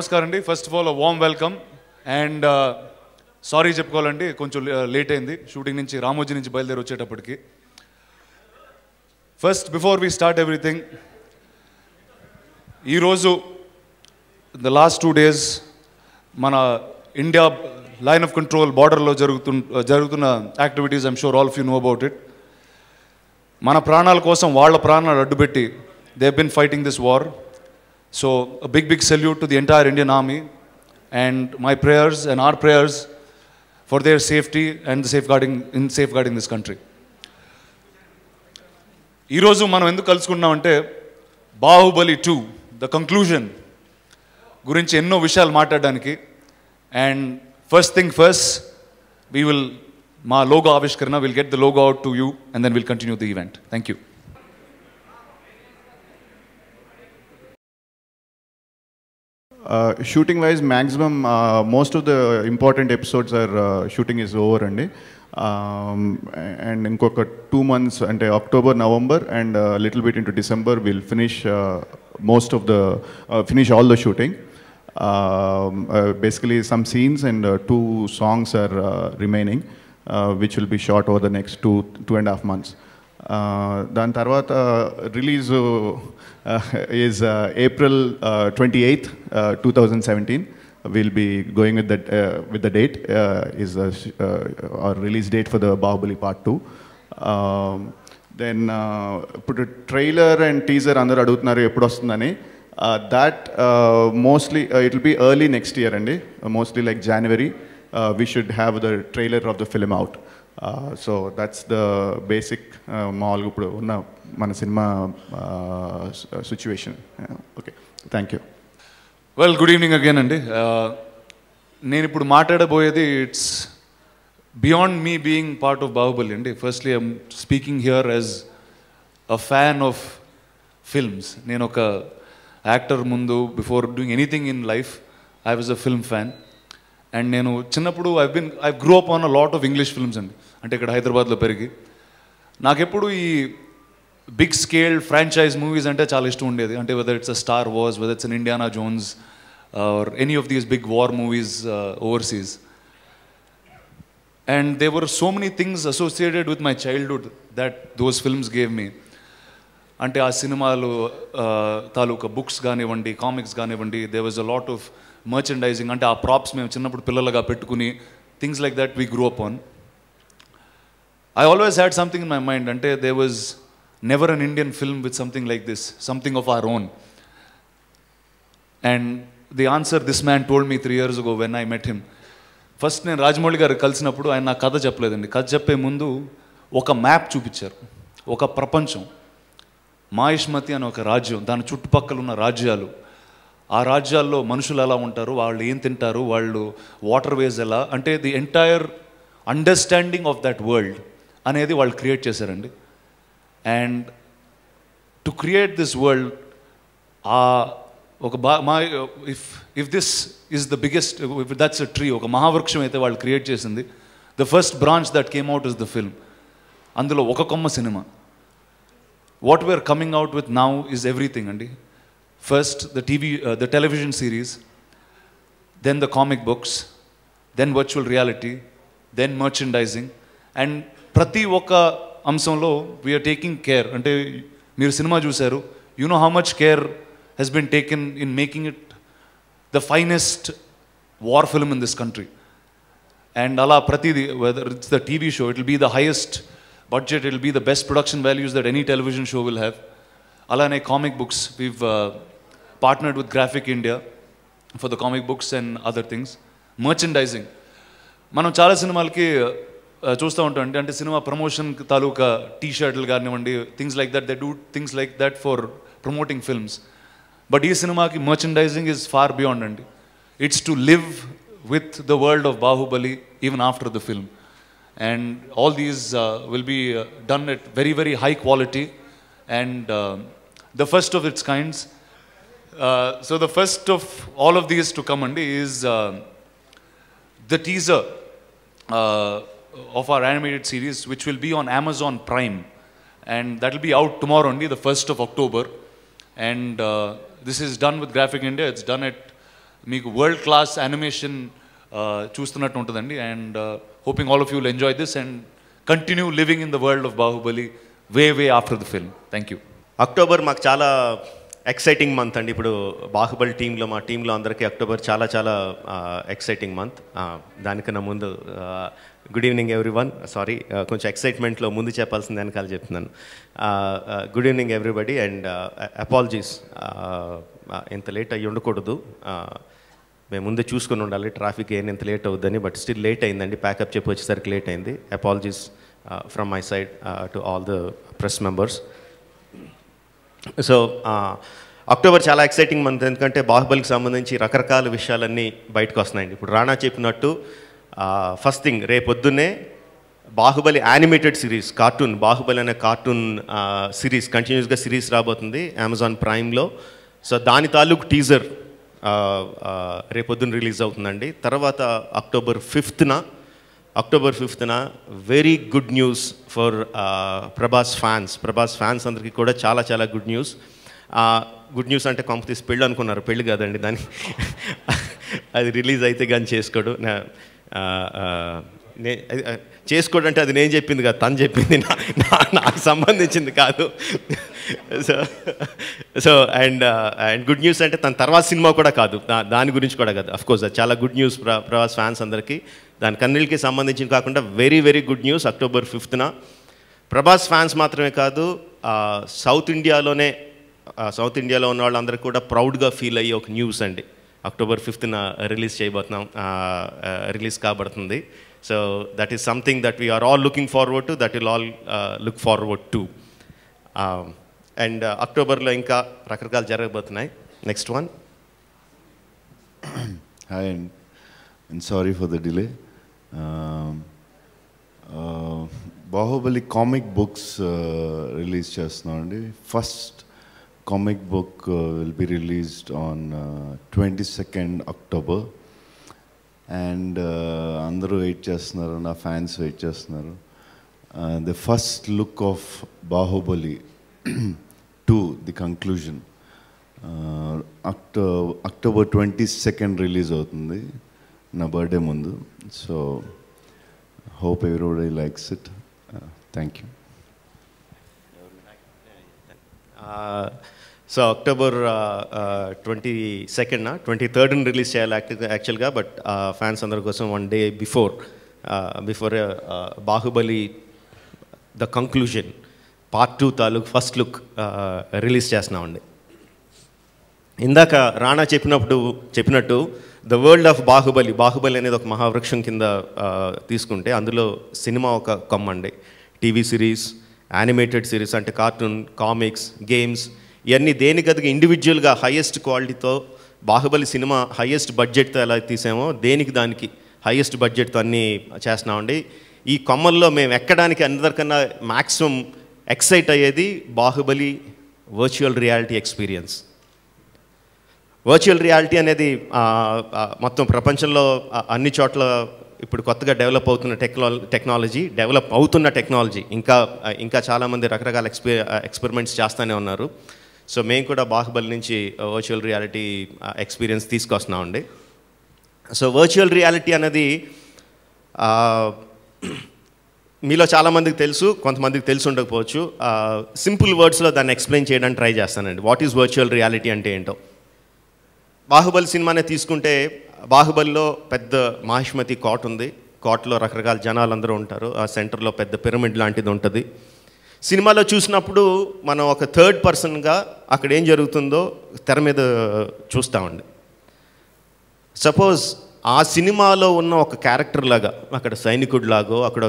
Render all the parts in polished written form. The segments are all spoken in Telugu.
నమస్కారం అండి. First of all warm welcome and sorry చెప్పుకోవాలండి, కొంచెం లేట్ అయింది షూటింగ్ నుంచి, రామోజీ నుంచి బయలుదేరి వచ్చేటప్పటికి. First before we start everything, ఈరోజు ద లాస్ట్ 2 days మన ఇండియా లైన్ ఆఫ్ కంట్రోల్ బార్డర్లో జరుగుతున్న activities I'm sure all of you know about it. మన ప్రాణాల కోసం వాళ్ళ ప్రాణాలు అడ్డుపెట్టి they have been fighting this war. So a big salute to the entire Indian Army and my prayers and our prayers for their safety and safeguarding this country. Ee roju manam enduku kalusukunnam ante Bahubali 2 the conclusion gurinchi enno vishayalu maatladaniki, and first thing first, we will ma logo avishkarana, we'll get the logo out to you and then we'll continue the event. Thank you. Shooting wise, maximum most of the important episodes are shooting is over andi, and inkoka 2 months ante October, November and a little bit into December we'll finish most of the finish all the shooting. Basically some scenes and 2 songs are remaining, which will be shot over the next 2.5 months. దాని తర్వాత release is April 28th, 2017. We'll be going with the date is our release date for the Bahubali Part 2. Then put a trailer and teaser andaru adugutunnaru eppudu ostundani. That mostly it will be early next year andi, mostly like January we should have the trailer of the film out. So that's the basic మామూలుగా ఇప్పుడు ఉన్న మన cinema situation. Okay, thank you. Well, good evening again అండి. నేను ఇప్పుడు మాట్లాడబోయేది it's beyond me being part of Baahubali అండి. Firstly I'm speaking here as a fan of films. నేను ఒక యాక్టర్ ముందు, before doing anything in life, I was a film fan. And నేను చిన్నప్పుడు I grow up on a lot of English films అండి. అంటే ఇక్కడ హైదరాబాద్లో పెరిగి నాకెప్పుడు ఈ బిగ్ స్కేల్ ఫ్రాంచైజ్ మూవీస్ అంటే చాలా ఇష్టం ఉండేది. అంటే whether it's a Star Wars, whether it's an Indiana Jones or any of these big war movies overseas. And they were so many things associated with my childhood that those films gave me. అంటే ఆ సినిమాలు తాలూకా బుక్స్ కానివ్వండి, కామిక్స్ కానివ్వండి, they was a lot of merchandising. అంటే ఆ ప్రాప్స్ మేము చిన్నప్పుడు పిల్లలుగా పెట్టుకుని things like that we grow up on. I always had something in my mind, ante there was never an Indian film with something like this, something of our own. And the answer this man told me 3 years ago when I met him. First నేను రాజమౌళి గారు కలిసినప్పుడు ఆయన నాకు కథ చెప్పలేదండి. కథ చెప్పే ముందు ఒక మ్యాప్ చూపించారు, ఒక ప్రపంచం, మాయిష్మతి అనే ఒక రాజ్యం, దాని చుట్టుపక్కల ఉన్న రాజ్యాలు, ఆ రాజ్యాల్లో మనుషులు ఎలా ఉంటారు, వాళ్ళు ఏం తింటారు, వాళ్ళు వాటర్ వేస్ ఎలా, అంటే the entire understanding of that world అనేది వాళ్ళు క్రియేట్ చేశారండి. And to create this world, ఒక if this is the biggest, if that's a tree, ఒక మహావృక్షం అయితే వాళ్ళు క్రియేట్ చేసింది, the first branch that came out is the film. అందులో ఒక కొమ్మ cinema. What we're coming out with now is everything అండి. First the television series, then the comic books, then virtual reality, then merchandising, and ప్రతి ఒక్క అంశంలో వీఆర్ టేకింగ్ కేర్. అంటే మీరు సినిమా చూశారు, you know how much care he's been taken in making it the finest war film in this country. And అలా ప్రతిదీ, whether it's the TV show, it will be the highest budget, it will be the best production values that any television show will have. అలానే comic books, we've partnered with Graphic India for the comic books and other things. Merchandising, మనం చాలా సినిమాలకి చూస్తూ ఉంటాం అండి. అంటే సినిమా ప్రమోషన్ తాలూకా టీ-షర్ట్లు కానివ్వండి, things like that, they do things like that for promoting films. But ఈ సినిమాకి మర్చెండైజింగ్ ఈజ్ ఫార్ బియాండ్ అండి. It's to live with the world of Baahubali even after the film. And all these will be done at very very high quality and the first of its kinds. So the first of all of these to come andi is the teaser of our animated series, which will be on Amazon Prime, and that will be out tomorrow only, the 1st of October. And this is done with Graphic India. It's done at మీకు వరల్డ్ క్లాస్ యానిమేషన్ చూస్తున్నట్టు ఉంటుందండి. And hoping all of you will enjoy this and continue living in the world of Baahubali way after the film. Thank you. October మాకు చాలా ఎక్సైటింగ్ మంత్ అండి. ఇప్పుడు బాహుబలి టీంలో మా టీంలో అందరికీ అక్టోబర్ చాలా చాలా ఎక్సైటింగ్ మంత్. దానికన్నా ముందు గుడ్ ఈవినింగ్ ఎవ్రీవన్. సారీ, కొంచెం ఎక్సైట్మెంట్లో ముందు చెప్పాల్సిన వెనకాల చెప్తున్నాను. Good evening everybody and apologies. ఇంత లేట్ అయ్యి ఉండకూడదు, మేము ముందే చూసుకుని ఉండాలి ట్రాఫిక్ ఏం ఇంత లేట్ అవుద్దని. బట్ స్టిల్ లేట్ అయిందండి, ప్యాకప్ చెప్పి వచ్చేసరికి లేట్ అయింది. Apologies from my side to all the press members. So October చాలా ఎక్సైటింగ్ మంత్, ఎందుకంటే బాహుబలికి సంబంధించి రకరకాల విషయాలన్నీ బయటకు వస్తున్నాయండి. ఇప్పుడు రాణా చెప్పినట్టు ఫస్ట్ థింగ్, రేపొద్దున్నే Baahubali animated series cartoon, Baahubali అనే కార్టూన్ సిరీస్ కంటిన్యూస్గా సిరీస్ రాబోతుంది అమెజాన్ ప్రైమ్లో. సో దాని తాలూకు టీజర్ రేపొద్దున రిలీజ్ అవుతుందండి. తర్వాత అక్టోబర్ 5న very good news for Prabhas fans అందరికీ కూడా చాలా చాలా గుడ్ న్యూస్. గుడ్ న్యూస్ అంటే కాంపిటీస్ పెళ్ళి అనుకున్నారు, పెళ్ళి కాదండి దాన్ని. అది రిలీజ్ అయితే కానీ చేసుకోడు. చేసుకోడు అంటే అది నేను చెప్పింది కాదు, తను చెప్పింది, నాకు సంబంధించింది కాదు. సో అండ్ గుడ్ న్యూస్ అంటే తన తర్వాత సినిమా కూడా కాదు, దాని గురించి కూడా కాదు. అఫ్కోర్స్ అది చాలా గుడ్ న్యూస్ ప్రభాస్ ఫ్యాన్స్ అందరికీ. దాని కన్నీళ్ళకి సంబంధించి కాకుండా very very good news. October 5న ప్రభాస్ ఫ్యాన్స్ మాత్రమే కాదు, సౌత్ ఇండియాలో ఉన్న వాళ్ళందరికీ కూడా ప్రౌడ్గా ఫీల్ అయ్యే ఒక న్యూస్ అండి. అక్టోబర్ 5న రిలీజ్ కాబడుతుంది. So that is something that we're all looking forward to, that will all look forward to. And అక్టోబర్లో ఇంకా రకరకాలు జరగబోతున్నాయి. Next one. Hi and sorry for the delay. Baahubali comic books release చేస్తున్నామండి. First comic book will be released on 22nd October. And అందరూ వెయిట్ చేస్తున్నారు, నా ఫ్యాన్స్ వెయిట్ చేస్తున్నారు. The first look of Baahubali 2, the conclusion, October 22nd release అవుతుంది, నా బర్త్డే ముందు. So hope everybody likes it. Thank you. So October 22nd 23rd release చేయాలి యాక్చువల్గా. బట్ ఫ్యాన్స్ అందరి కోసం 1 day before Baahubali the conclusion Part 2 తాలూకు ఫస్ట్ లుక్ రిలీజ్ చేస్తున్నామండి. ఇందాక రాణా చెప్పినట్టు ద వరల్డ్ ఆఫ్ బాహుబలి అనేది ఒక మహావృక్షం కింద తీసుకుంటే అందులో సినిమా ఒక కొమ్మండి. టీవీ సిరీస్, యానిమేటెడ్ సిరీస్ అంటే కార్టూన్, కామిక్స్, గేమ్స్, ఇవన్నీ దేనికదిగా ఇండివిజువల్గా హైయెస్ట్ క్వాలిటీతో బాహుబలి సినిమా హైయెస్ట్ బడ్జెట్తో ఎలా తీసామో దానికి హైయెస్ట్ బడ్జెట్తో అన్నీ చేస్తున్నామండి. ఈ కొమ్మల్లో మేము ఎక్కడానికి అందరికన్నా మ్యాక్సిమం ఎక్సైట్ అయ్యేది Baahubali virtual reality experience. Virtual reality అనేది మొత్తం ప్రపంచంలో అన్ని చోట్ల ఇప్పుడు కొత్తగా డెవలప్ అవుతున్న టెక్నాలజీ ఇంకా చాలామంది రకరకాల ఎక్స్పెరిమెంట్స్ చేస్తూనే ఉన్నారు. సో మేము కూడా బాహుబలి నుంచి వర్చువల్ రియాలిటీ ఎక్స్పీరియన్స్ తీసుకొస్తున్నామండి. సో వర్చువల్ రియాలిటీ అనేది మీలో చాలామందికి తెలుసు, కొంతమందికి తెలిసి ఉండకపోవచ్చు. సింపుల్ వర్డ్స్లో దాన్ని ఎక్స్ప్లెయిన్ చేయడానికి ట్రై చేస్తానండి. వాట్ ఈజ్ వర్చువల్ రియాలిటీ అంటే ఏంటో. బాహుబలి సినిమానే తీసుకుంటే బాహుబలిలో పెద్ద మహిష్మతి కోట ఉంది. కోటలో రకరకాల జనాలు అందరూ ఉంటారు. ఆ సెంటర్లో పెద్ద పిరమిడ్ లాంటిది ఉంటుంది. సినిమాలో చూసినప్పుడు మనం ఒక థర్డ్ పర్సన్గా అక్కడ ఏం జరుగుతుందో తెర మీద చూస్తామండి. సపోజ్ ఆ సినిమాలో ఉన్న ఒక క్యారెక్టర్ లాగా, అక్కడ సైనికుడిలాగో, అక్కడ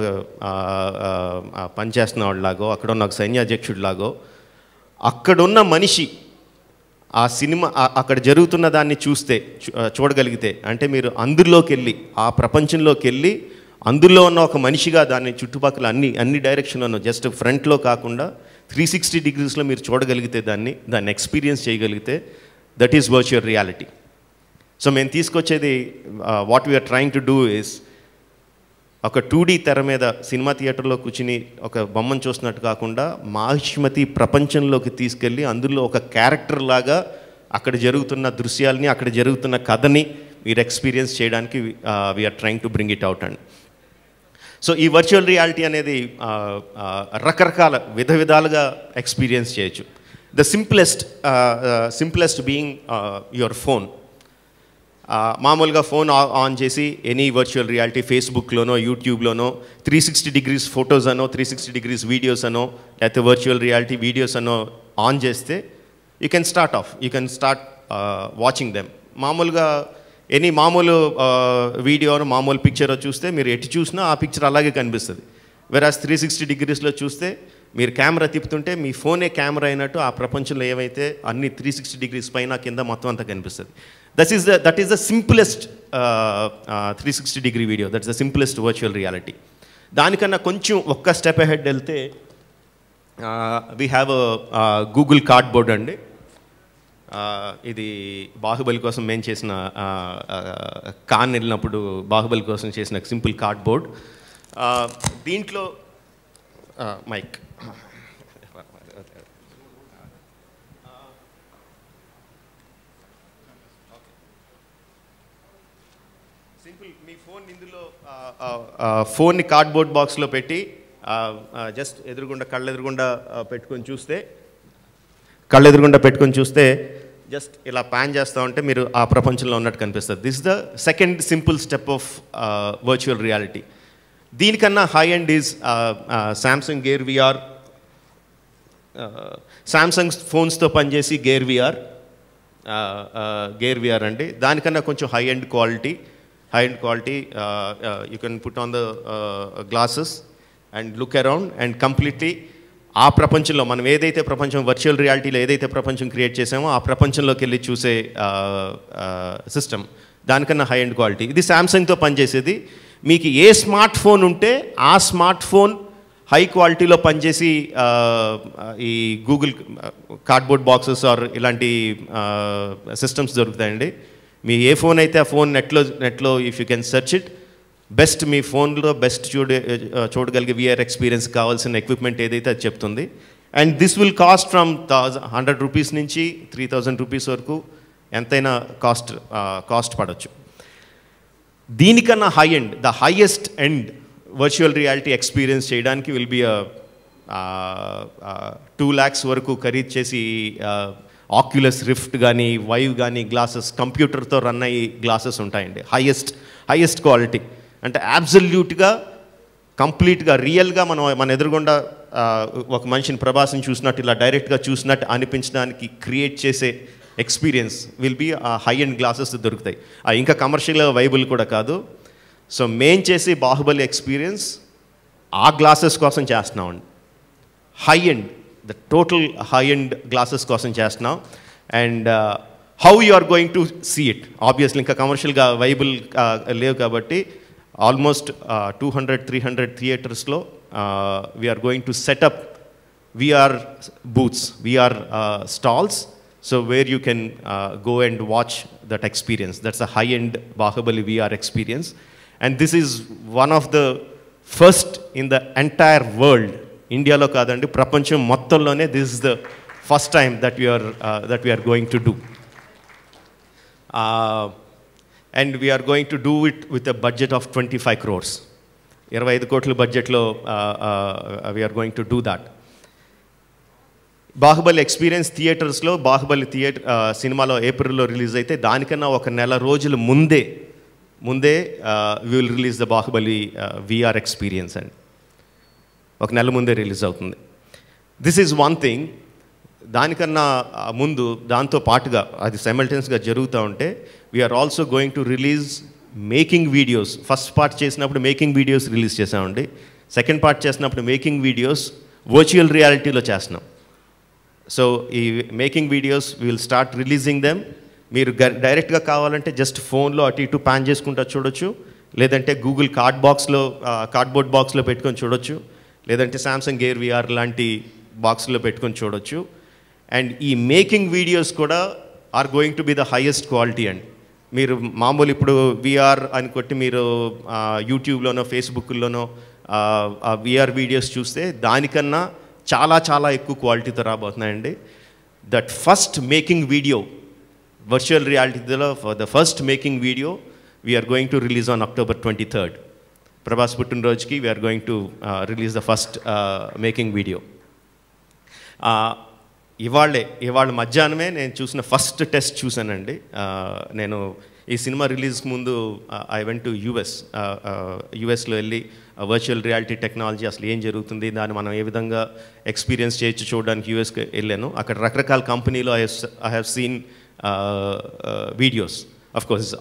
పనిచేస్తున్న వాళ్ళలాగో, అక్కడ ఉన్న ఒక సైన్యాధ్యక్షుడిలాగో అక్కడున్న మనిషి ఆ సినిమా అక్కడ జరుగుతున్న దాన్ని చూడగలిగితే, అంటే మీరు అందులోకి వెళ్ళి ఆ ప్రపంచంలోకి వెళ్ళి అందులో ఉన్న ఒక మనిషిగా దాన్ని చుట్టుపక్కల అన్ని డైరెక్షన్లోనూ జస్ట్ ఫ్రంట్లో కాకుండా 360 degreesలో మీరు చూడగలిగితే, దాన్ని ఎక్స్పీరియన్స్ చేయగలిగితే, that is virtual reality. So మేము తీసుకొచ్చేది what we're trying to do is ఒక 2D తెర మీద సినిమా థియేటర్లో కూర్చుని ఒక బొమ్మను చూస్తున్నట్టు కాకుండా మహిష్మతి ప్రపంచంలోకి తీసుకెళ్ళి అందులో ఒక క్యారెక్టర్ లాగా అక్కడ జరుగుతున్న దృశ్యాలని, అక్కడ జరుగుతున్న కథని మీరు ఎక్స్పీరియన్స్ చేయడానికి we're trying to bring it out అండి. సో ఈ వర్చువల్ రియాలిటీ అనేది రకరకాల విధాలుగా ఎక్స్పీరియన్స్ చేయొచ్చు. The simplest being your phone. మామూలుగా ఫోన్ ఆన్ చేసి ఎనీ వర్చువల్ రియాలిటీ ఫేస్బుక్లోనో యూట్యూబ్లోనో 360 degrees ఫొటోస్ అనో 360 degrees వీడియోస్ అనో లేకపోతే వర్చువల్ రియాలిటీ వీడియోస్ అనో ఆన్ చేస్తే you can start watching them. మామూలుగా ఎనీ మామూలు వీడియోను మామూలు పిక్చర్ చూస్తే మీరు ఎటు చూసినా ఆ పిక్చర్ అలాగే కనిపిస్తుంది. వెరాజ్ 360 degreesలో చూస్తే మీరు కెమెరా తిప్పుతుంటే మీ ఫోనే కెమెరా అయినట్టు ఆ ప్రపంచంలో ఏవైతే అన్ని 360 degrees పైన కింద మొత్తం అంతా కనిపిస్తుంది. That is the simplest 360 degree video. That's the simplest virtual reality. దానికన్నా కొంచెం ఒక్క స్టెప్ అహెడ్ వెళ్తే వీ హ్యావ్ గూగుల్ కార్డ్బోర్డ్ అండి. ఇది బాహుబలి కోసం మేము చేసిన కాన్ వెళ్ళినప్పుడు బాహుబలి కోసం చేసిన సింపుల్ కార్డ్బోర్డ్. దీంట్లో మైక్ సింపుల్ మీ ఫోన్ ఇందులో ఫోన్ని కార్డ్బోర్డ్ బాక్స్లో పెట్టి జస్ట్ కళ్ళెదురుగుండా పెట్టుకొని చూస్తే జస్ట్ ఇలా ప్యాన్ చేస్తూ ఉంటే మీరు ఆ ప్రపంచంలో ఉన్నట్టు కనిపిస్తుంది. This the second simple step of virtual reality. దీనికన్నా high end is Samsung gear VR. Samsung ఫోన్స్తో పనిచేసి గేర్ విఆర్ అండి. దానికన్నా కొంచెం high end quality. You can put on the glasses and look around and completely ఆ ప్రపంచంలో మనం ఏదైతే ప్రపంచం వర్చువల్ రియాలిటీలో ఏదైతే ప్రపంచం క్రియేట్ చేసామో ఆ ప్రపంచంలోకి వెళ్ళి చూసే సిస్టమ్. దానికన్నా హై ఎండ్ క్వాలిటీ. ఇది శాంసంగ్తో పనిచేసేది. మీకు ఏ స్మార్ట్ ఫోన్ ఉంటే ఆ స్మార్ట్ ఫోన్ హై క్వాలిటీలో పనిచేసి ఈ గూగుల్ కార్డ్బోర్డ్ బాక్సెస్ ఆర్ ఇలాంటి సిస్టమ్స్ దొరుకుతాయండి. మీ ఏ ఫోన్ అయితే ఆ ఫోన్ నెట్లో if you can search it best మీ ఫోన్లో బెస్ట్ చూడగలిగే విఆర్ ఎక్స్పీరియన్స్ కావాల్సిన ఎక్విప్మెంట్ ఏదైతే అది చెప్తుంది. And this will cost from 100 rupees నుంచి 3000 rupees వరకు ఎంతైనా కాస్ట్ పడవచ్చు. దీనికన్నా high end the highest end virtual reality experience చేయడానికి విల్ బి 2 lakhs వరకు ఖరీదు చేసి ఆక్యులస్ రిఫ్ట్ కానీ వైవ్ కానీ గ్లాసెస్ కంప్యూటర్తో రన్ అయ్యి గ్లాసెస్ ఉంటాయండి. హైయెస్ట్ క్వాలిటీ అంటే అబ్సల్యూట్గా కంప్లీట్గా రియల్గా మన ఎదురుగుండా ఒక మనిషిని ప్రభాస్ని చూసినట్టు ఇలా డైరెక్ట్గా చూసినట్టు అనిపించడానికి క్రియేట్ చేసే ఎక్స్పీరియన్స్ విల్ బీ ఆ హై ఎండ్ గ్లాసెస్ దొరుకుతాయి. ఇంకా కమర్షియల్గా వైబుల్ కూడా కాదు. సో మేం చేసే బాహుబలి ఎక్స్పీరియన్స్ ఆ గ్లాసెస్ కోసం చేస్తున్నామండి. High end the total high end glasses కోసం చేస్తున్నాం. And how you are going to see it obviously ఇంకా కమర్షియల్గా వైబుల్ లేవు కాబట్టి ఆల్మోస్ట్ 200-300 థియేటర్స్లో we are going to set up VR booths, VR stalls, so where you can go and watch that experience. That's a high-end Bahubali VR experience. And this is one of the first in the entire world. India lo kadandi prapancham mottallone this is the first time that we are going to do. And we are going to do it with a budget of 25 crores. 25 కోట్ల బడ్జెట్లో we are going to do that. Baahubali experience థియేటర్స్లో బాహుబలి సినిమాలో ఏప్రిల్లో రిలీజ్ అయితే దానికన్నా ఒక నెల రోజుల ముందే we will release the Baahubali VR experience అండి. ఒక నెల ముందే రిలీజ్ అవుతుంది. This is one thing. దానికన్నా ముందు దాంతో పాటుగా అది సైమల్టేనియస్గా జరుగుతూ ఉంటే we are also going to release making videos. First part చేసినప్పుడు మేకింగ్ వీడియోస్ రిలీజ్ చేసామండి. సెకండ్ పార్ట్ చేసినప్పుడు మేకింగ్ వీడియోస్ వర్చువల్ రియాలిటీలో చేస్తున్నాం. సో ఈ making videos will start releasing them. మీరు డైరెక్ట్గా కావాలంటే జస్ట్ ఫోన్లో అటు ఇటు ప్యాన్ చేసుకుంటూ చూడొచ్చు, లేదంటే గూగుల్ కార్డ్బోర్డ్ బాక్స్లో పెట్టుకొని చూడొచ్చు, లేదంటే శాంసంగ్ గేర్ VR లాంటి బాక్స్లో పెట్టుకొని చూడొచ్చు. అండ్ ఈ మేకింగ్ వీడియోస్ కూడా are going to be the highest quality అండి. మీరు మామూలు ఇప్పుడు VR అని కొట్టి మీరు యూట్యూబ్లోనో ఫేస్బుక్లోనో VR వీడియోస్ చూస్తే దానికన్నా చాలా చాలా ఎక్కువ క్వాలిటీతో రాబోతున్నాయండి. That first making video virtual reality for the first making video we are going to release on October 23rd. Prabhas Puttunrojki, we are going to release the first making video. ఇవాళ మధ్యాహ్నమే నేను చూసిన ఫస్ట్ టెస్ట్ చూశానండి. నేను ఈ సినిమా రిలీజ్కి ముందు ఐ వెంట్ టు యుఎస్లో వెళ్ళి వర్చువల్ రియాలిటీ టెక్నాలజీ అసలు ఏం జరుగుతుంది, దాన్ని మనం ఏ విధంగా ఎక్స్పీరియన్స్ చేయొచ్చు చూడడానికి యుఎస్కి వెళ్ళాను. అక్కడ రకరకాల కంపెనీలో I have seen videos. Of course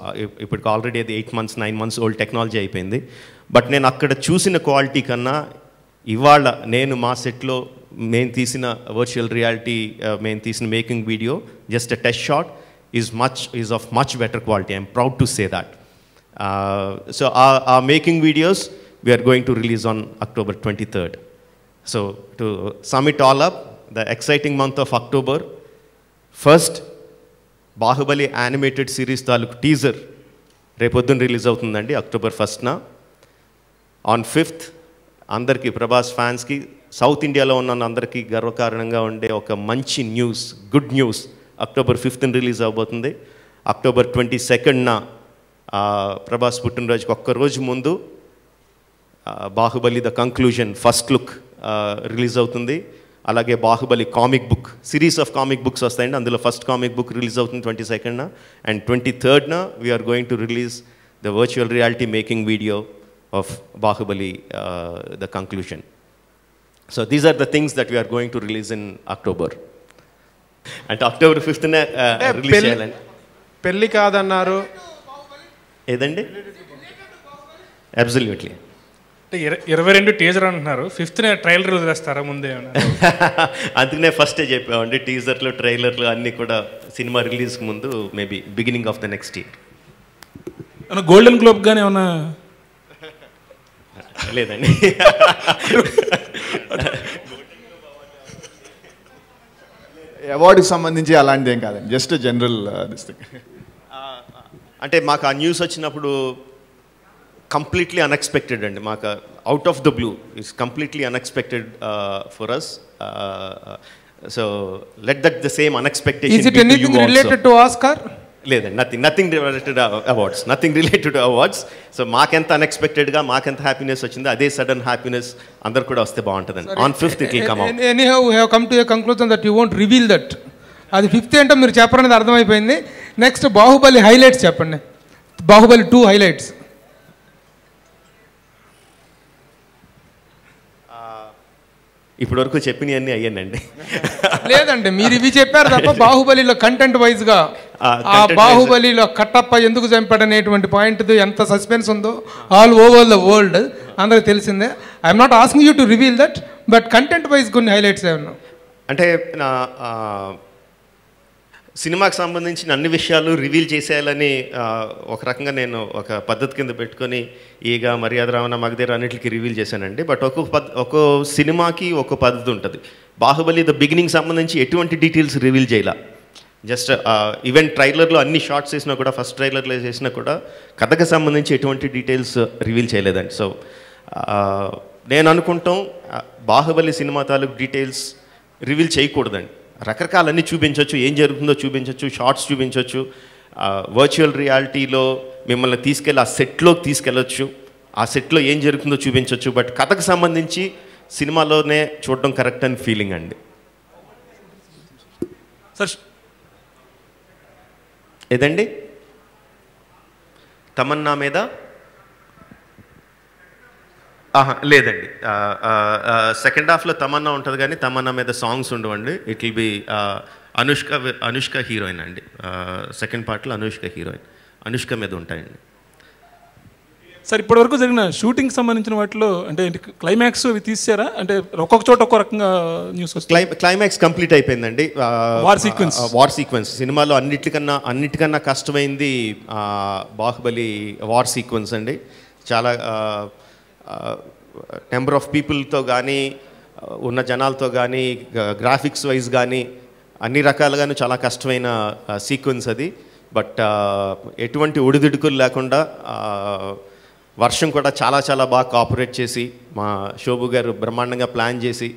ఇప్పటికి ఆల్రెడీ అది 8 months 9 months ఓల్డ్ టెక్నాలజీ అయిపోయింది. బట్ నేను అక్కడ చూసిన క్వాలిటీ కన్నా ఇవాళ నేను మా సెట్లో మేము తీసిన వర్చువల్ రియాలిటీ మేము తీసిన making video just a test shot is of much better quality. I'm proud to say that. So ఆ making videos we're going to release on October 23rd. So to sum it all up, the exciting month of October, first Baahubali animated series తాలూకు టీజర్ రేపొద్దున రిలీజ్ అవుతుందండి October 1st. ఆన్ 5th అందరికీ ప్రభాస్ ఫ్యాన్స్కి, సౌత్ ఇండియాలో ఉన్న అందరికీ గర్వకారణంగా ఉండే ఒక మంచి news, good news, October 5th release అవబోతుంది. October 22nd ప్రభాస్ పుట్టినరోజుకి ఒక్కరోజు ముందు Baahubali the conclusion first look release అవుతుంది. అలాగే Baahubali comic book, series of comic books వస్తాయండి, అందులో ఫస్ట్ కామిక్ బుక్ రిలీజ్ అవుతుంది 22nd. And 23rd we're going to release the virtual reality making video of Bahubali, the conclusion. So these are the things that we are going to release in October. And October 5th release cheyalani. Pelli kadannaru edandi? Absolutely. 22 teaser అంటున్నారు, 5th ట్రైలర్ వదిలేస్తారా ముందే? అందుకనే ఫస్టే చెప్పామండి, టీజర్లు ట్రైలర్లు అన్నీ కూడా సినిమా రిలీజ్కి ముందు maybe beginning of the next year. Golden globe గానే ఏమన్నా? లేదండి. అవార్డుకి సంబంధించి అలాంటిది ఏం కాదండి, జస్ట్ జనరల్ దిస్ థింగ్. అంటే మాకు ఆ న్యూస్ వచ్చినప్పుడు కంప్లీట్లీ అన్ఎక్స్పెక్టెడ్ అండి, మాకు out of the blue, it's completely unexpected for us. So let that the same unexpectation. Is it anything related to Oscar? లేదండి, nothing related nothing related awards. So మాకెంత అన్ఎక్స్పెక్టెడ్గా మాకెంత హ్యాపీనెస్ వచ్చిందో అదే సడన్ హ్యాపీనెస్ అందరు కూడా వస్తే బాగుంటుందండి. On 5th it will come out. Anyhow we have come to a conclusion that you won't reveal that. అది 5th ఏంటో మీరు చెప్పరనేది అర్థమైపోయింది. నెక్స్ట్ బాహుబలి హైలైట్స్ చెప్పండి, బాహుబలి 2 హైలైట్స్. ఇప్పటి వరకు చెప్పినవన్నీ అయ్యానండి. లేదండి, మీరు ఇవి చెప్పారు తప్ప బాహుబలిలో కంటెంట్ వైజ్గా ఆ బాహుబలిలో కట్టప్ప ఎందుకు చంపాడనేటువంటి పాయింట్ ఎంత సస్పెన్స్ ఉందో ఆల్ ఓవర్ ద వరల్డ్ అందరికి తెలిసిందే. I'm not asking you to reveal that, but content wise కొన్ని హైలైట్స్ ఏమన్నా అంటే సినిమాకి సంబంధించిన అన్ని విషయాలు రివీల్ చేసేయాలని ఒక రకంగా నేను ఒక పద్ధతి కింద పెట్టుకొని ఈగ, మర్యాద రావణ, మగధీర అన్నిటికీ రివీల్ చేశానండి. బట్ ఒక్కో సినిమాకి ఒక పద్ధతి ఉంటుంది. బాహుబలి ద బిగినింగ్ సంబంధించి ఎటువంటి డీటెయిల్స్ రివీల్ చేయాల, జస్ట్ ఈవెన్ ట్రైలర్లో అన్ని షార్ట్స్ వేసినా కూడా, ఫస్ట్ ట్రైలర్లో చేసినా కూడా కథకు సంబంధించి ఎటువంటి డీటెయిల్స్ రివీల్ చేయలేదండి. సో నేను అనుకుంటాం బాహుబలి సినిమా తాలూకు డీటెయిల్స్ రివీల్ చేయకూడదండి. రకరకాలన్నీ చూపించవచ్చు, ఏం జరుగుతుందో చూపించవచ్చు, షార్ట్స్ చూపించవచ్చు, వర్చువల్ రియాలిటీలో మిమ్మల్ని తీసుకెళ్ళి ఆ సెట్లోకి తీసుకెళ్ళచ్చు, ఆ సెట్లో ఏం జరుగుతుందో చూపించవచ్చు. బట్ కథకు సంబంధించి సినిమాలోనే చూడడం కరెక్ట్ అని ఫీలింగ్ అండి. సార్ ఏదండి తమన్నా మీద? లేదండి, సెకండ్ హాఫ్లో తమన్నా ఉంటుంది కానీ తమన్నా మీద సాంగ్స్ ఉండవండి. It will B Anushka heroine అండి. సెకండ్ పార్ట్లో అనుష్క హీరోయిన్, అనుష్క మీద ఉంటాయండి. సార్ ఇప్పటివరకు జరిగిన షూటింగ్ సంబంధించిన వాటిలో అంటే క్లైమాక్స్ అవి తీసారా? అంటే ఒక్కొక్క చోట ఒక్కో రకంగా న్యూస్ వస్తుంది. క్లైమాక్స్ కంప్లీట్ అయిపోయిందండి. వార్ సీక్వెన్స్ సినిమాలో అన్నిటికన్నా కష్టమైంది బాహుబలి వార్ సీక్వెన్స్ అండి. చాలా నెంబర్ ఆఫ్ పీపుల్తో కానీ, ఉన్న జనాలతో కానీ, గ్రాఫిక్స్ వైజ్ కానీ అన్ని రకాలుగాను చాలా కష్టమైన సీక్వెన్స్ అది. బట్ ఎటువంటి ఒడిదుడుకులు లేకుండా వర్షం కూడా చాలా చాలా బాగా కోఆపరేట్ చేసి మా శోభు గారు బ్రహ్మాండంగా ప్లాన్ చేసి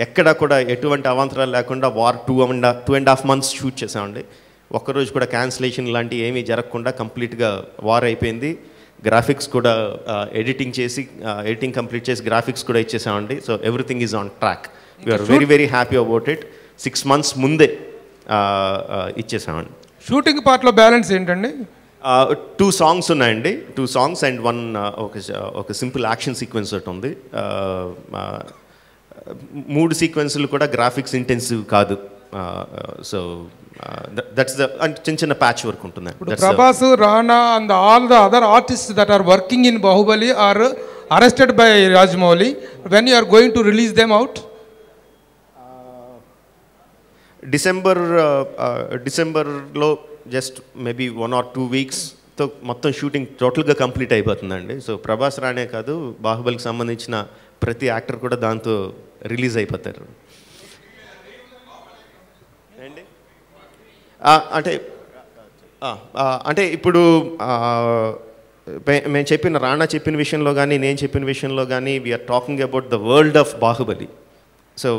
ఎక్కడ కూడా ఎటువంటి అవాంతరాలు లేకుండా వార్ 2.5 months షూట్ చేసామండి. ఒక్కరోజు కూడా క్యాన్సిలేషన్ లాంటివి ఏమీ జరగకుండా కంప్లీట్గా వార్ అయిపోయింది. గ్రాఫిక్స్ కూడా ఎడిటింగ్ కంప్లీట్ చేసి గ్రాఫిక్స్ కూడా ఇచ్చేసామండి. So everything is on track. We're very very happy about it. 6 months ముందే ఇచ్చేసామండి. షూటింగ్ పార్ట్లో బ్యాలెన్స్ ఏంటండి? 2 songs ఉన్నాయండి. 2 songs అండ్ ఒక సింపుల్ యాక్షన్ సీక్వెన్స్ ఒకటి ఉంది. 3 సీక్వెన్స్లు కూడా గ్రాఫిక్స్ ఇంటెన్సివ్ కాదు. సో దట్స్ ద చిన్న చిన్న ప్యాచ్ వర్క్ ఉంటుంది. Prabhas, Rana and all the other artists that are working in Baahubali are arrested by Rajamouli. When you are going to release them out? డిసెంబర్లో జస్ట్ మేబీ 1 or 2 weeksతో మొత్తం షూటింగ్ టోటల్గా కంప్లీట్ అయిపోతుందండి. సో ప్రభాస్ రానే కాదు, బాహుబలికి సంబంధించిన ప్రతి యాక్టర్ కూడా దాంతో రిలీజ్ అయిపోతారు. అంటే ఇప్పుడు మేము చెప్పిన రాణా చెప్పిన విషయంలో కానీ నేను చెప్పిన విషయంలో కానీ we are talking about the world of Baahubali. So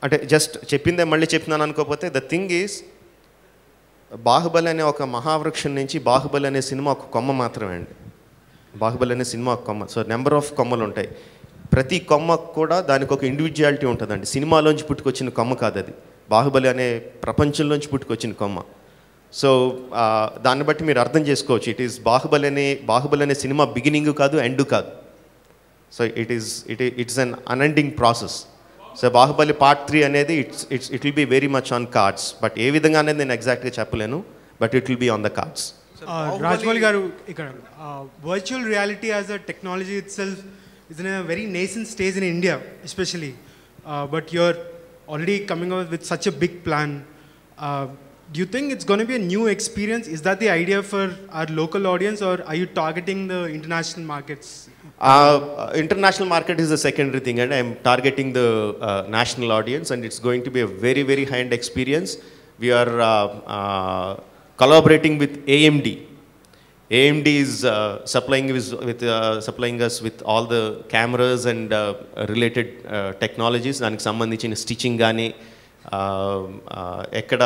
అంటే జస్ట్ చెప్పిందే మళ్ళీ చెప్తున్నాను అనుకోకపోతే, ద థింగ్ ఈజ్ బాహుబలి అనే ఒక మహావృక్షం నుంచి బాహుబలి అనే సినిమా ఒక కొమ్మ మాత్రమే అండి. బాహుబలి అనే సినిమా ఒక కొమ్మ. సో నెంబర్ ఆఫ్ కొమ్మలు ఉంటాయి. ప్రతి కొమ్మకు కూడా దానికి ఒక ఇండివిజువాలిటీ ఉంటుందండి. సినిమాలోంచి పుట్టుకొచ్చిన కొమ్మ కాదు అది, బాహుబలి అనే ప్రపంచంలోంచి పుట్టుకొచ్చిన కొమ్మ. సో దాన్ని బట్టి మీరు అర్థం చేసుకోవచ్చు, బాహుబలి అనే సినిమా బిగినింగ్ కాదు, ఎండ్ కాదు. So it's un unending process. So Baahubali Part 3 అనేది it will be very much on cards. But ఏ విధంగా అనేది నేను ఎగ్జాక్ట్గా చెప్పలేను, but it will be on the cards. Rajamouli garu, ఇక్కడ virtual reality as a technology itself is in a very nascent stage in India especially, but you're already coming up with such a big plan. Do you think it's going to be a new experience? Is that the idea for our local audience, or are you targeting the international markets? International market is the secondary thing, and I'm targeting the national audience, and it's going to be a very very high-end experience. We are collaborating with AMD. AMD is supplying us with all the cameras and related technologies. దానికి సంబంధించిన స్టిచ్చింగ్ కానీ ఎక్కడ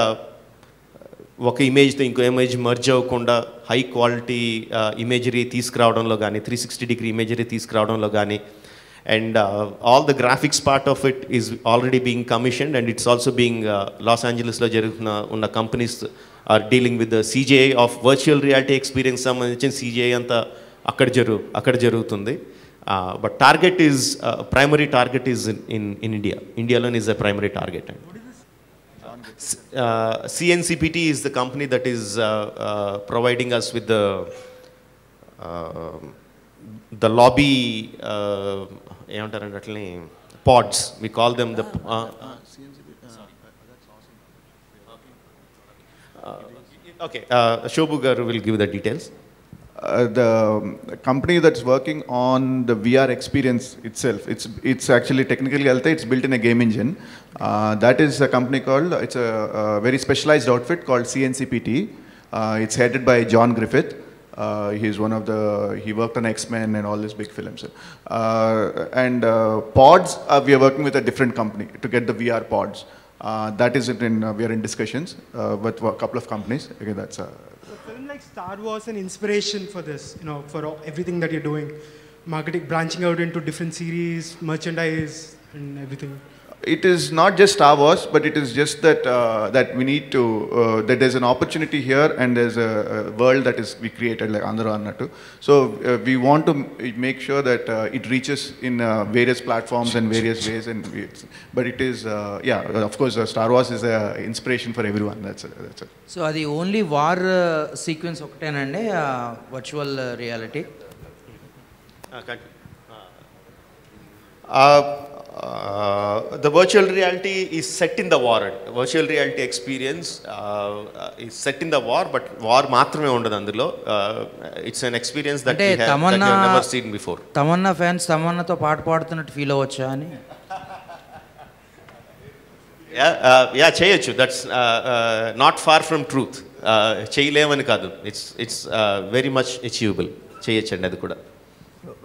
ఒక ఇమేజ్తో ఇంకో ఇమేజ్ మర్జ్ అవ్వకుండా హై క్వాలిటీ ఇమేజరీ తీసుకురావడంలో కానీ, 360-degree ఇమేజరీ తీసుకురావడంలో కానీ, and all the graphics part of it is already being commissioned, and it's also being Los ఏంజలస్లో ఉన్న companies are dealing with the CGI of virtual reality experience సంబంధించిన CGI అంతా అక్కడ జరుగుతుంది. But target is primary target is in ఇండియాలోనే is the primary target. And CNCPT is the company that is providing us with the lobby ఏమంటారంటే అట్లనే pods. We call them the okay, Shobhu garu will give the details. The company that's working on the VR experience itself, it's actually technically it's built in a game engine. That is a company called, it's a very specialized outfit called CNCPT. It's headed by John Griffith. He's one of he worked on X-Men and all these big films. Pods, we are working with a different company to get the VR pods. That is we are in discussions with a couple of companies. Okay, that's film like Star Wars an inspiration for this, for everything that you're doing, marketing, branching out into different series, merchandise and everything? It is not just Star Wars, but it is just that we need to, that there's an opportunity here and there's a world that is we created like Andhra Annattu. So we want to make sure that it reaches in various platforms and various ways. But it is, of course, Star Wars is an inspiration for everyone. That's it. So the only war sequence oktenandi virtual reality. The virtual reality is set in the war. Virtual reality experience is set in the war, but war మాత్రమే ఉండదు అందులో. It's an experience that you have never seen before. Tamannaah fans తమన్నాతో పాట పాడుతున్నట్టు ఫీల్ అవ్వచ్చా అని? చేయొచ్చు. That's not far from truth. చేయలేమని కాదు, ఇట్స్ వెరీ మచ్ అచీవబుల్. చేయొచ్చండి అది కూడా.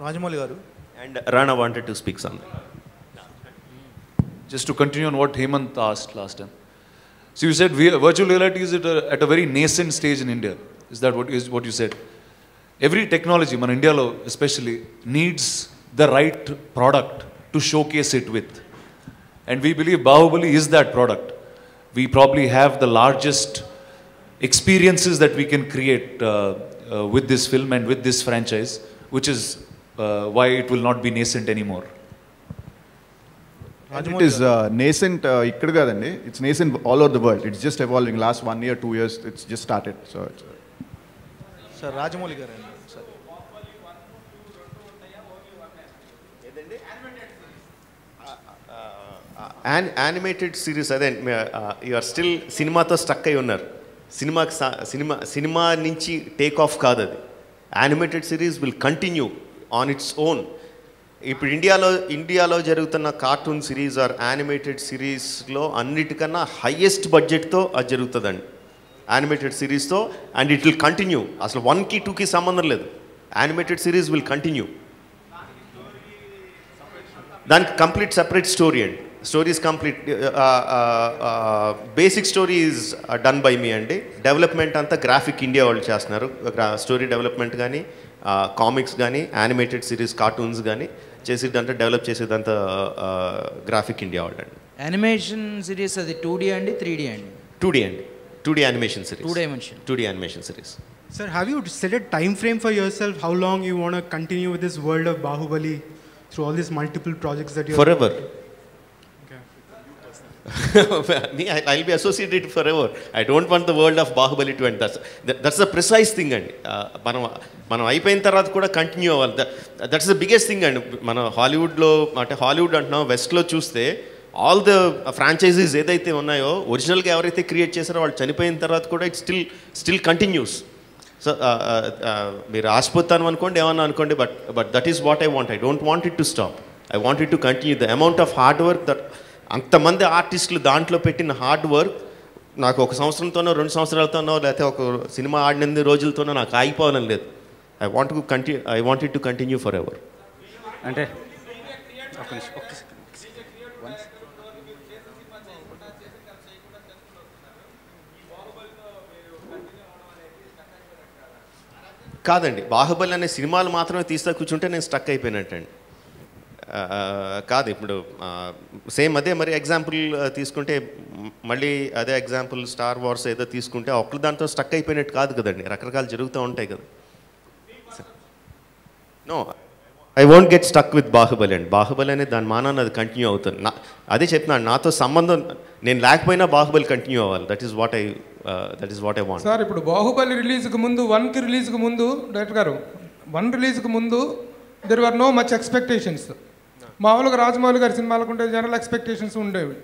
రాజమౌళి గారు and Rana wanted to speak something. Just to continue on what Hemant asked last time. So you said virtual reality is at a very nascent stage in India. Is that what you said? Every technology, in India especially, needs the right product to showcase it with. And we believe Bahubali is that product. We probably have the largest experiences that we can create with this film and with this franchise, which is why it will not be nascent anymore. It is nascent ikkada kadandi. It's nascent all over the world. It's just evolving. Last 1 year, 2 years, it's just started. So it's sir Rajamouli గారు సార్ యానిమేటెడ్ సిరీస్ అదే యు ఆర్ స్టిల్ సినిమాతో స్టక్ అయి ఉన్నారు. సినిమా నుంచి టేక్ ఆఫ్ కాదు అది. Animated series will continue on its own. ఇప్పుడు ఇండియాలో జరుగుతున్న కార్టూన్ సిరీస్ ఆర్ యానిమేటెడ్ సిరీస్లో అన్నిటికన్నా హయ్యెస్ట్ బడ్జెట్తో అది జరుగుతుందండి యానిమేటెడ్ సిరీస్తో. And it will continue. అసలు 1కి 2కి సంబంధం లేదు. Animated series will continue. దానికి కంప్లీట్ సెపరేట్ స్టోరీ అండి. Story is complete. Basic story is done by me అండి. డెవలప్మెంట్ అంతా గ్రాఫిక్ ఇండియా వాళ్ళు చేస్తున్నారు. స్టోరీ డెవలప్మెంట్ కానీ కామిక్స్ కానీ యానిమేటెడ్ సిరీస్ కార్టూన్స్ కానీ చేసేదంతా డెవలప్ చేసేదంతా గ్రాఫిక్ ఇండియా వాళ్ళు అండి. యానిమేషన్ సిరీస్ అది 2D అండి 3D అండి? 2D అండి. 2D animation series. 2D animation series. Sir, have you set a time frame for yourself? How long you want to continue with this world of Bahubali through all these multiple projects that you? Forever. Okay. I'll be associated forever. I don't want the world of Bahubali to end. That's the precise thing అండి. మనం అయిపోయిన తర్వాత కూడా కంటిన్యూ అవ్వాలి. దట్స్ ద బిగ్గెస్ట్ థింగ్ అండి. మన హాలీవుడ్లో అంటే హాలీవుడ్ అంటున్నాం, వెస్ట్లో చూస్తే ఆల్ ద ఫ్రాంచైజీస్ ఏదైతే ఉన్నాయో ఒరిజినల్గా ఎవరైతే క్రియేట్ చేశారో వాళ్ళు చనిపోయిన తర్వాత కూడా ఇట్ స్టిల్ కంటిన్యూస్. సో మీరు ఆశపోతాను అనుకోండి, ఏమన్నా అనుకోండి, but that is what I want. I don't want it to stop. I want it to continue. The amount of hard work that అంతమంది ఆర్టిస్టులు దాంట్లో పెట్టిన హార్డ్ వర్క్ నాకు 1 సంవత్సరంతోనో 2 సంవత్సరాలతోనో లేకపోతే ఒక సినిమా ఆడిన రోజులతోనో నాకు ఆగిపోవాలని లేదు. I want it to continue for ever. అంటే కాదండి, బాహుబలి అనే సినిమాలు మాత్రమే తీస్తా కూర్చుంటే నేను స్టక్ అయిపోయినట్టండి. కాదు, ఇప్పుడు సేమ్ అదే మరి ఎగ్జాంపుల్ తీసుకుంటే మళ్ళీ అదే ఎగ్జాంపుల్ స్టార్ వార్స్ ఏదో తీసుకుంటే ఒక్కరు దాంతో స్టక్ అయిపోయినట్టు కాదు కదండి, రకరకాలు జరుగుతూ ఉంటాయి కదా. No, I won't get stuck with Baahubali అండి. బాహుబలి అనేది దాని మానాన్ని అది కంటిన్యూ అవుతుంది. అదే చెప్తున్నాను, నాతో సంబంధం నేను లేకపోయినా బాహుబలి కంటిన్యూ అవ్వాలి. That is what I want. Sir ఇప్పుడు బాహుబలి రిలీజ్కి ముందు 1కి రిలీజ్కి ముందు డైరెక్టర్ గారు 1 రిలీజ్కి ముందు there were no much expectations. మామూలుగా రాజమౌళి గారి సినిమాలకు ఉంటే జనరల్ ఎక్స్పెక్టేషన్స్ ఉండేవి.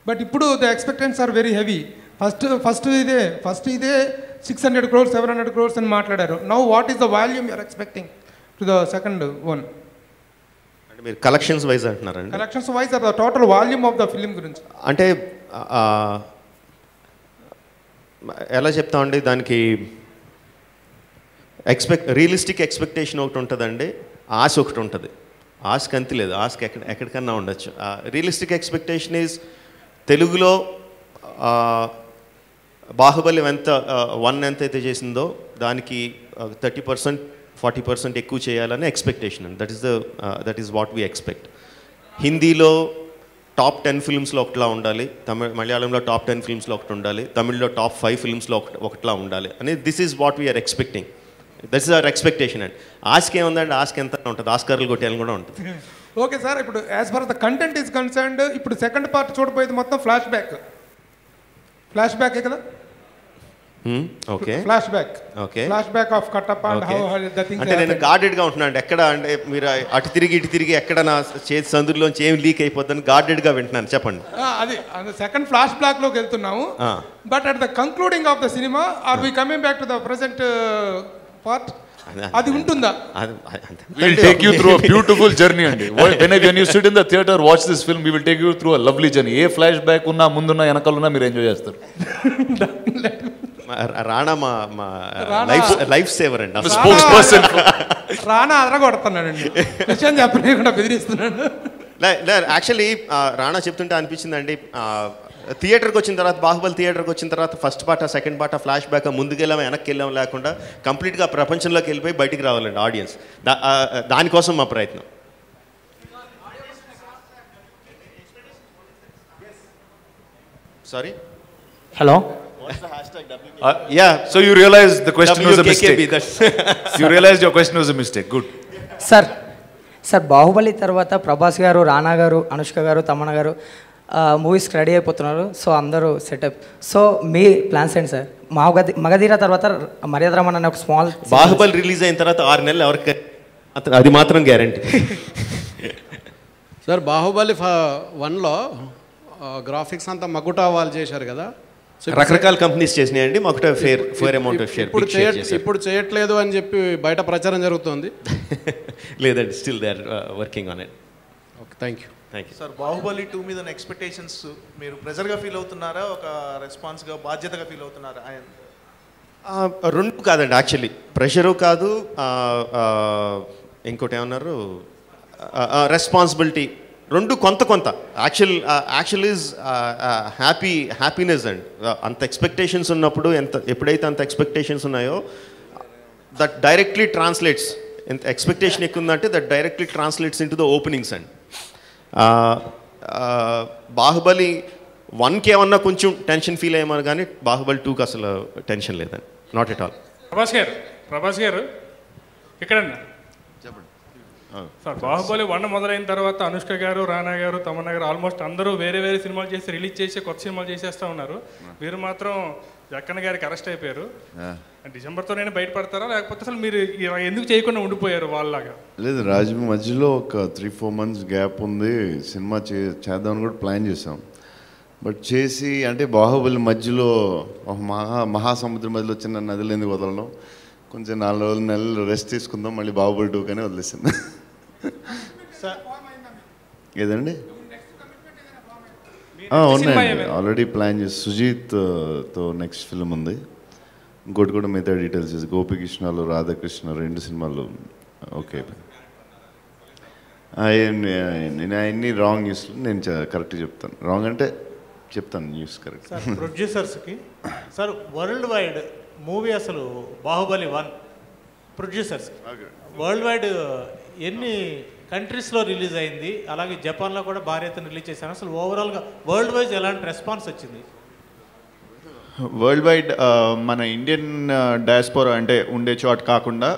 బట్ ఇప్పుడు the expectations are very heavy. First ఇదే 600 crores 700 crores అని మాట్లాడారు. Now what is the volume you're expecting to the second one? అంటే మీరు కలెక్షన్స్ వైజ్ అంటున్నారండి? Collections wise are the total volume of the film గురించి. అంటే ఎలా చెప్తామండి, దానికి రియలిస్టిక్ ఎక్స్పెక్టేషన్ ఒకటి ఉంటుందండి, ఆశ ఒకటి ఉంటుంది. ఆశకి అంత లేదు, ఆశకి ఎక్కడికన్నా ఉండొచ్చు. రియలిస్టిక్ ఎక్స్పెక్టేషన్ ఈజ్ తెలుగులో బాహుబలి 1 ఎంతైతే చేసిందో దానికి 30% 40% ఎక్కువ చేయాలని ఎక్స్పెక్టేషన్ అండి. That is what we expect. హిందీలో టాప్ 10 ఫిల్మ్స్లో ఒకటిలా ఉండాలి, మలయాళంలో టాప్ 10 ఫిల్మ్స్లో ఒకటి ఉండాలి, తమిళ్లో టాప్ 5 ఫిల్మ్స్లో ఒకటిలా ఉండాలి అని this is what we are expecting. That's our expectation అండి. ఆస్క్ ఏముందండి, ఆస్క్ ఎంత ఉంటుంది, ఆస్కార్లు కొట్టేయాలని కూడా ఉంటుంది. ఓకే సార్, ఇప్పుడు as far the content is concerned, ఇప్పుడు సెకండ్ పార్ట్ చూడబోయేది మొత్తం ఫ్లాష్ బ్యాకే కదా? Okay, flashback of Kattappa and how the things. అంటే నేను గార్డెడ్గా ఉంటున్నాను. ఎక్కడ అంటే మీరు అటు తిరిగి ఇటు తిరిగి ఎక్కడ నా చేతి సందులోంచి ఏం లీక్ అయిపోద్దని గార్డెడ్గా వింటున్నాను. చెప్పండి. అది సెకండ్ ఫ్లాష్ బ్యాక్లోకి వెళ్తున్నాము. But at the concluding of the సినిమా are we coming back to the present part, అది ఉంటుందా? We'll take you through a beautiful journey అండి. When you sit in the theater, watch this film, we will take you through a lovely journey. A flash back ఉన్నా, ముందున్నా, వెనకాలన్నా మీరు ఎంజాయ్ చేస్తారు. రాణా మా లైఫ్ సేవర్ అండి, స్పోక్స్ పర్సన్. రాణా అదరగొడుతున్నాడండి, విషయం చెప్పలేకుండా బెదిరిస్తున్నాడు. యాక్చువల్లీ రాణా చెప్తుంటే అనిపించిందండి, థియేటర్కి వచ్చిన తర్వాత బాహుబలి థియేటర్కి వచ్చిన తర్వాత first part second part flashback ముందుకెళ్ళాం వెనక్కి వెళ్ళాం లేకుండా కంప్లీట్గా ప్రపంచంలోకి వెళ్ళిపోయి బయటికి రావాలండి ఆడియన్స్. దానికోసం మా ప్రయత్నం. Sorry, hello. So you realized the question was a mistake. You realized your question was a mistake. Good. Sir Baahubali తర్వాత ప్రభాస్ గారు, రానా గారు, అనుష్క గారు, తమన్నా గారు మూవీస్ రెడీ అయిపోతున్నారు. సో అందరూ సెటప్. సో మీ ప్లాన్స్ ఏంటి సార్? మగధీర తర్వాత మర్యాద రమణ అనే ఒక స్మాల్ బాహుబలి రిలీజ్ అయిన తర్వాత 6 నెలలు ఎవరికి అది మాత్రం గ్యారంటీ. సార్ బాహుబలి 1లో గ్రాఫిక్స్ అంతా మగుటా వాళ్ళు చేశారు కదా, రకరకాల కంపెనీస్ చేసినాయండి. మాకు ఫేర్ అమౌంట్ ఆఫ్ షేర్. ఇప్పుడు చేయట్లేదు అని చెప్పి బయట ప్రచారం జరుగుతుంది. లేదండి, still they are working on it. Okay, thank you. Sir Baahubali 2 మీద ఎక్స్పెక్టేషన్స్ మీరు ప్రెజర్గా ఫీల్ అవుతున్నారా, ఒక రెస్పాన్స్గా బాధ్యతగా ఫీల్ అవుతున్నారా? రెండు కాదండి, యాక్చువల్లీ ప్రెషరు కాదు, ఇంకోటి ఏమన్నారు, రెస్పాన్సిబిలిటీ, రెండు కొంత. యాక్చువల్ ఈజ్ హ్యాపీనెస్ అండ్ అంత ఎక్స్పెక్టేషన్స్ ఉన్నప్పుడు ఎప్పుడైతే అంత ఎక్స్పెక్టేషన్స్ ఉన్నాయో దట్ డైరెక్ట్లీ ట్రాన్స్లేట్స్. ఎంత ఎక్స్పెక్టేషన్ ఎక్కువ ఉందంటే that directly translates in to the openings and Baahubali 1కి ఏమన్నా కొంచెం టెన్షన్ ఫీల్ అయ్యామని కానీ బాహుబలి 2కి అసలు టెన్షన్ లేదండి, నాట్ ఎట్ ఆల్. ప్రభాస్ గారు ఇక్కడన్నా చెప్పండి సార్. బాహుబలి 1 మొదలైన తర్వాత అనుష్క గారు, రానా గారు, తమన్నా గారు ఆల్మోస్ట్ అందరూ వేరే సినిమాలు చేసి రిలీజ్ చేసి కొత్త సినిమాలు చేసేస్తూ ఉన్నారు. మీరు మాత్రం జక్కన్న గారికి అరెస్ట్ అయిపోయారు. డిసెంబర్తో నేను బయటపడతారా, లేకపోతే అసలు మీరు ఎందుకు చేయకుండా ఉండిపోయారు వాళ్ళలాగా? లేదు, రాజు మధ్యలో ఒక 3-4 months గ్యాప్ ఉంది. సినిమా చేద్దామని కూడా ప్లాన్ చేసాం. బట్ చేసి అంటే బాహుబలి మధ్యలో ఒక మహాసముద్రం మధ్యలో చిన్న నదులు ఎందుకు వదలడం, కొంచెం 4 నెలలు రెస్ట్ తీసుకుందాం, మళ్ళీ బాహుబలి 2 కానీ వదిలేసింది. ఏదండి? ఉన్నాయండి, ఆల్రెడీ ప్లాన్ చేసి సుజీత్తో నెక్స్ట్ ఫిల్మ్ ఉంది. ఇంకోటి కూడా మిగతా డీటెయిల్స్ చేసి గోపికృష్ణలు, రాధాకృష్ణ 2 సినిమాలు ఓకే. నేను అన్ని రాంగ్ న్యూస్లు నేను కరెక్ట్ చెప్తాను. రాంగ్ అంటే చెప్తాను న్యూస్ కరెక్ట్. సార్ ప్రొడ్యూసర్స్కి సార్ వరల్డ్ వైడ్ మూవీ అసలు బాహుబలి 1 ప్రొడ్యూసర్స్ వరల్డ్ వైడ్ ఎన్ని కంట్రీస్లో రిలీజ్ అయింది, అలాగే జపాన్లో కూడా భారీ ఎత్తున రిలీజ్ చేశాను. అసలు ఓవరాల్గా వరల్డ్ వైజ్ ఎలాంటి రెస్పాన్స్ వచ్చింది? వరల్డ్ వైడ్ మన ఇండియన్ డయాస్పోరా అంటే ఉండే చోట కాకుండా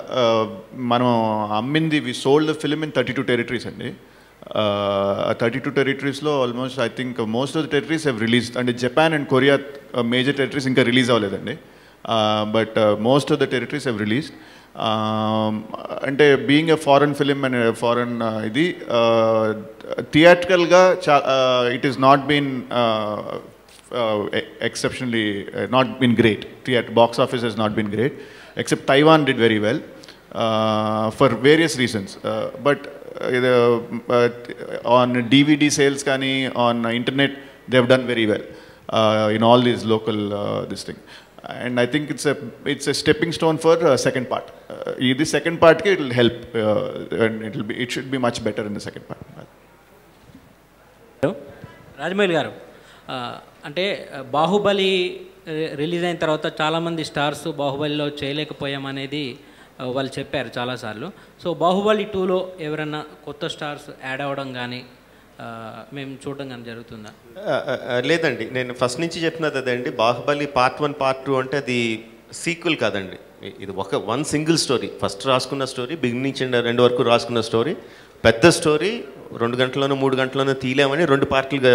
మనం అమ్మింది we sold the film in 32 territories అండి. 32 టెరిటరీస్లో almost I think most of the territories have released. అంటే Japan and Korea major territories ఇంకా రిలీజ్ అవ్వలేదండి. But most of the territories have released. అంటే being a foreign film and foreign ఇది థియేట్రికల్గా it is not been exceptionally not been great. Box office has not been great, except Taiwan did very well for various reasons. But on DVD sales kani on internet they have done very well in all these local this thing. And I think it's a stepping stone for second part. This second part it will help and it should be much better in the second part. Rajamouli గారు, అంటే బాహుబలి రిలీజ్ అయిన తర్వాత చాలామంది స్టార్స్ బాహుబలిలో చేయలేకపోయామనేది వాళ్ళు చెప్పారు చాలాసార్లు. సో బాహుబలి 2లో ఎవరైనా కొత్త స్టార్స్ యాడ్ అవ్వడం కానీ మేము చూడడం కానీ జరుగుతుందా? లేదండి, నేను ఫస్ట్ నుంచి చెప్పినది అదండి. బాహుబలి పార్ట్ 1 పార్ట్ 2 అంటే అది సీక్వెల్ కాదండి. ఇది వన్ సింగిల్ స్టోరీ. ఫస్ట్ రాసుకున్న స్టోరీ, బిగినింగ్ నుంచి ఎండ్ వరకు రాసుకున్న స్టోరీ, పెద్ద స్టోరీ. 2 గంటల్లోనూ 3 గంటల్లోనూ తీలేమని 2 పార్ట్లుగా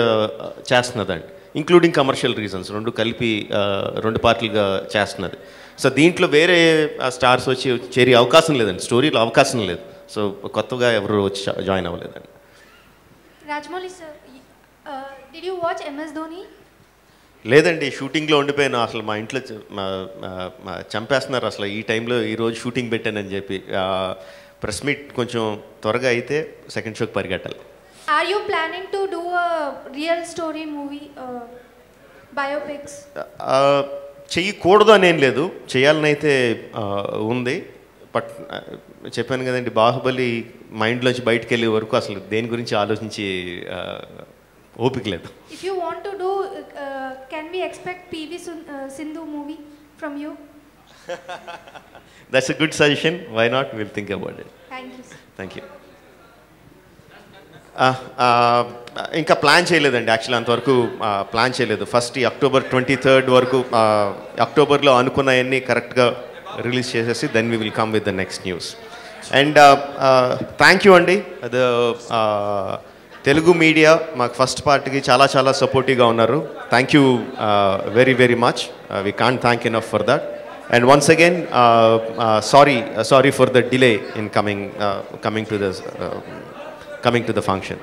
చేస్తున్నదండి, ఇంక్లూడింగ్ కమర్షియల్ రీజన్స్. 2 కలిపి 2 పార్ట్లుగా చేస్తున్నది. సో దీంట్లో వేరే స్టార్స్ వచ్చి చేరే అవకాశం లేదండి, స్టోరీలో అవకాశం లేదు. సో కొత్తగా ఎవరు వచ్చి జాయిన్ అవ్వలేదండి. Rajamouli sir, did you watch MS Dhoni? లేదండి, షూటింగ్లో ఉండిపోయాను. అసలు మా ఇంట్లో చంపేస్తున్నారు అసలు ఈ టైంలో. ఈరోజు షూటింగ్ పెట్టానని చెప్పి ప్రెస్ మీట్ కొంచెం త్వరగా అయితే సెకండ్ షోకి పరిగెట్టాలి. Are you planning to do a real story movie, biopics? చెయ్యకూడదు అనేం లేదు, చేయాలని అయితే ఉంది. బట్ చెప్పాను కదండి, బాహుబలి మైండ్లోంచి బయటకు వెళ్ళే వరకు అసలు దేని గురించి ఆలోచించి ఓపిక లేదు. If you want to do, can we expect PV Sindhu movie from you? That's a good suggestion. Why not? We'll think about it. Thank you, sir. Thank you. ఇంకా ప్లాన్ చేయలేదండి, యాక్చువల్లీ అంతవరకు ప్లాన్ చేయలేదు. ఫస్ట్ ఈ October 23rd వరకు, అక్టోబర్లో అనుకున్నవన్నీ కరెక్ట్గా రిలీజ్ చేసేసి then we will come with the next news. And thank you అండి, తెలుగు మీడియా మాకు ఫస్ట్ పార్ట్కి చాలా చాలా సపోర్టివ్గా ఉన్నారు. Thank you very very much. We can't thank enough for that. And once again, sorry for the delay in coming to the function.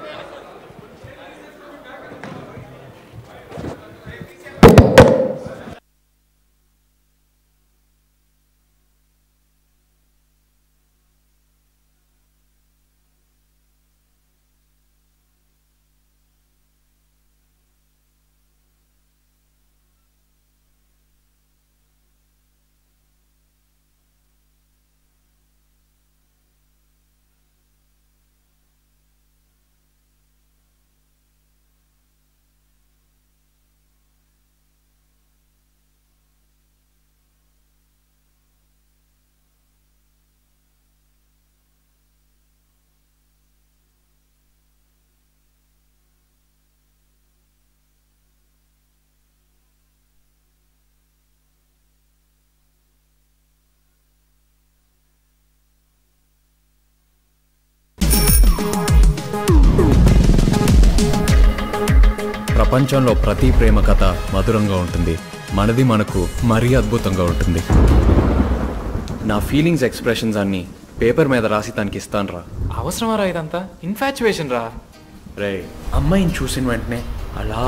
ప్రపంచంలో ప్రతి ప్రేమ కథ మధురంగా ఉంటుంది, మనది మనకు మరీ అద్భుతంగా ఉంటుంది. నా ఫీలింగ్స్ ఎక్స్ప్రెషన్స్ అన్నీ పేపర్ మీద రాసి తనకి ఇస్తాను రా. అవసరమా రా ఇదంతా? ఇన్ఫాచ్యుయేషన్ రా. రే, అమ్మాయిని చూసిన వెంటనే అలా